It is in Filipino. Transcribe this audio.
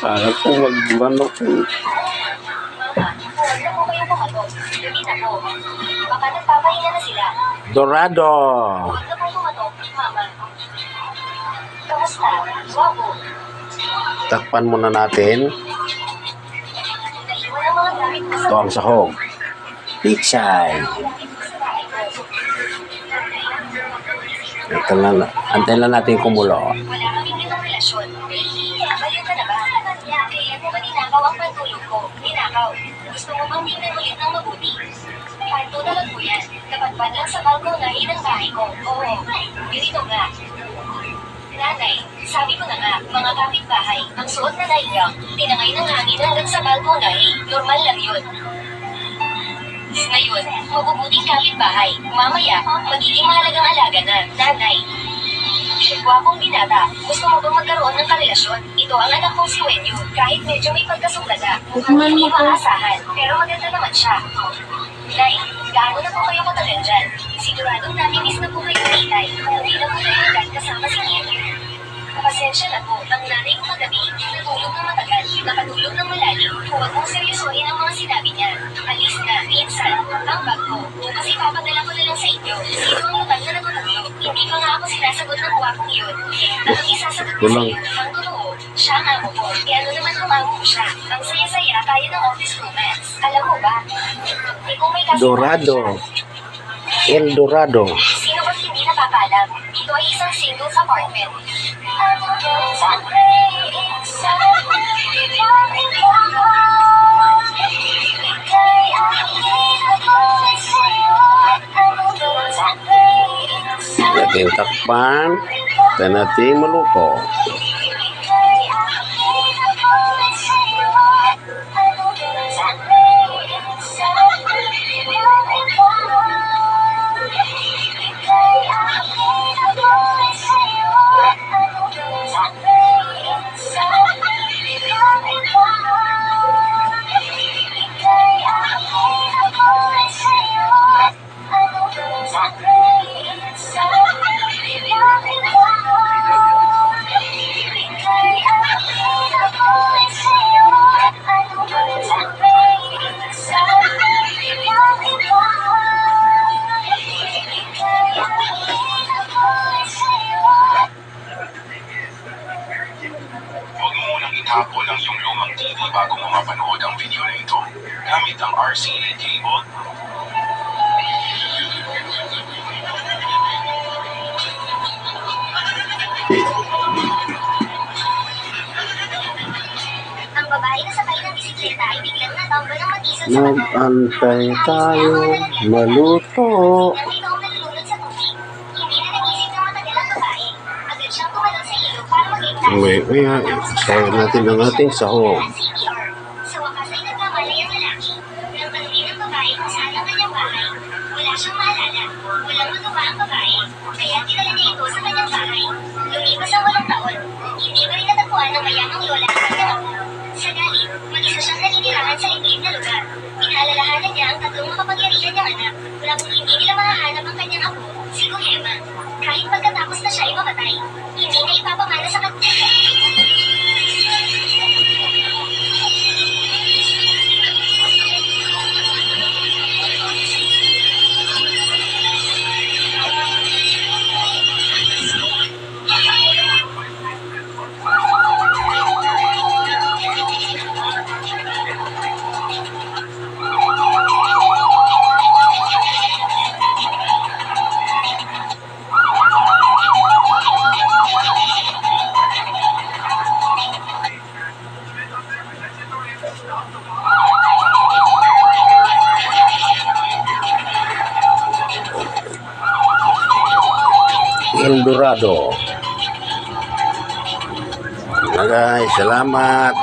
Kala ko magmanok. Mama, huwag na po kayong pumatok. Gabi na po. Baka nagpapahinga na sila. Dorado. Huwag na po pumatok, Mama. Kamusta? Wapo. Takpan muna natin. Naiwan ang mga gamit ko sa Ito ang sahog. Pichay. Antay lang natin kumulo. Wala kaming ganong relasyon. Baliw ka na ba? Kailan mo ba ninakaw ang pantulog ko? Ninakaw. Gusto mo bang tingnan ulit ng mabuti? Pantunalag ko yan. Napadpad lang sa balkonahe ng bahay ko. Oo. Ganito nga. Nanay, sabi ko na nga, mga kapitbahay, ang suot na naiyak, tinangay ng hangin hanggang sa balkonahe. Normal lang yun. Ngayon, mabubuting kapitbahay. Mamaya, magiging mahalagang alaga na. Nanay. Gwapong binata, gusto mo bang magkaroon ng karelasyon? Ito ang anak kong si Wenyu. Kahit medyo may pagkasuplada, mukhang hindi maasahan, pero maganda naman siya. Nay, gaano na po kayo matagal dyan? Siguradong namimiss na po kayo ni Itay. Hindi na po kayo agad kasama si Wenyu. Pasensya na po, ang nanay ko kagabi, natulog ng matagal, nakatulog ng malalim. Huwag mong seryosohin ang mga sinabi niya. Alis na, minsan, ang bag ko. Bukas ipapadala ko na lang sa inyo. Sino ang lutang na natutulog? Hindi pa nga ako sinasagot ng guwapong yun. Ang isasagot ko sa iyo, ang totoo, siya ang amo ko. E ano naman kung amo ko siya? Ang saya-saya kaya ng office romance. Alam mo ba? Kung may kasi Dorado. El Dorado. sino ba't hindi nakakaalam? Dito ay isang singles apartment. Natin takpan. At natin maluto. Huwag mo munang itapon ang iyong lumang TV bago mo mapanood ang video na ito. Gamit ang RCA cable, Ang babae na sakay ng bisikleta ay biglang natambo ng matisan sa mata. Mag-antay tayo. Maluto. Nandito ang nalulunod sa tubig. Hindi na nag-isip ng matagal ang babae. Agad siyang tumalon sa ilog para mag-imbitahan. Uy, sayo natin ang ating sahog. CPR. Sa wakas ay nagkamalay ang lalaki. Nang tanungin ng babae kung saan ang kanyang bahay. Wala siyang maalala. Walang magawa ang babae. Kaya dinala niya ito sa kanyang bahay. Lumipas ang 8 taon. Hindi pa rin natagpuan ng mayamang lola ng kanyang apo. Sa galit, mag-isa siyang naninirahan sa liblib na lugar. Pinaalalahanan niya ang 3 makapangyarihan niyang anak. Wala kung hindi nila mahahanap ang kanyang apo, si Kohema. Kahit pagkatapos na siya ay mamatay, hindi na ipapamana sa kanya. El Dorado. Guys, salamat.